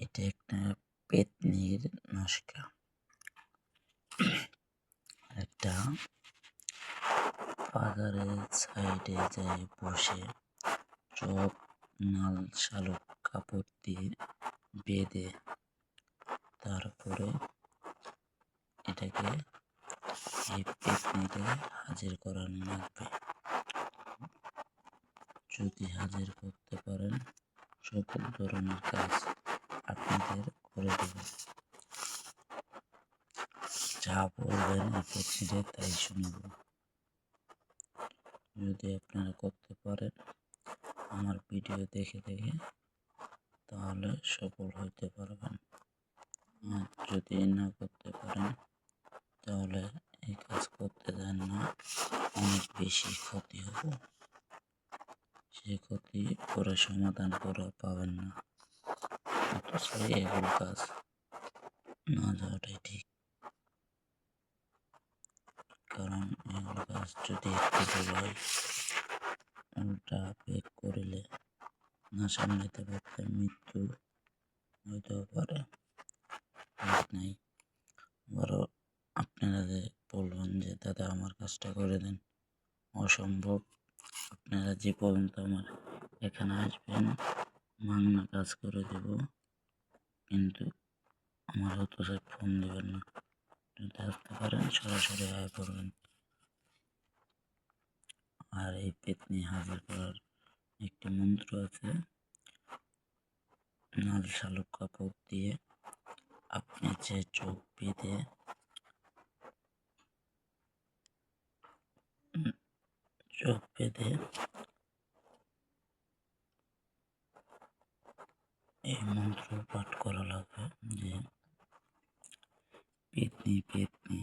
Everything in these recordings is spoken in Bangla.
এটা একটা পেতনির নস্কা। একটা পাহাড়ের সাইডে যায় বসে চোখ নাল শালুক কাপড় দিয়ে বেঁধে তারপরে এটাকে এই পেতনিতে হাজির করানো লাগবে। যদি হাজির করতে পারেন সকল ধরনের কাজ আপনাদের করে দেবে। যা বলবেন এই পেতনিতে তাই শুনব। যদি আপনারা করতে পারেন আমার ভিডিও দেখে তাহলে সফল হতে পারবেন। আর যদি না করতে পারেন তাহলে এই কাজ করতে দেন না, অনেক বেশি ক্ষতি হবে। সে ক্ষতি করে সমাধান করে পাবেন না, অথচ এগুলো কাজ না যাওয়াটাই ঠিক। কারণ এগুলো কাজ যদি একটু ভুল হয় উল্টা পেক করিলে না সামলাতে পারতে মৃত্যু হইতেও পারে। নাই আবারও আপনারা যে বলবেন যে দাদা আমার কাজটা করে দেন, অসম্ভব। আপনারা যে পর্যন্ত আমার এখানে আসবেন মাংনা কাজ করে দেব, কিন্তু আমার হতো সে ফোন দেবেন না। যদি আসতে পারেন সরাসরি আয় করবেন। আর এই পেতনি হাজির করার একটি মন্ত্র আছে। নাল শালুক কাপড় দিয়ে আপনি যে চোখ বেঁধে এই মন্ত্র পাঠ করা লাগবে যে পেতনি পেতনি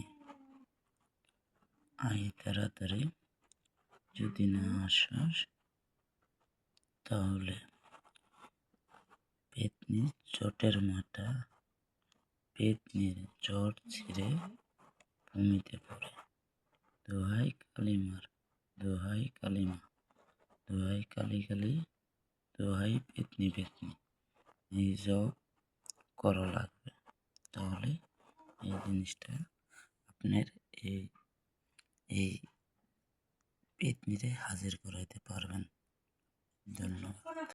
আই তাড়াতাড়ি, যদি না আসস তাহলে পেতনি চটের মাথা পেতনির চট ছিঁড়ে ভূমিতে পড়ে। দোহাই কালিমার, দোহাই কালিমা, দোহাই কালী কালী, দোহাই পেতনি পেতনি। এই জব করা লাগবে, তাহলে এই জিনিসটা আপনার এই পেতনিতে হাজির করাইতে পারবেন। ধন্যবাদ।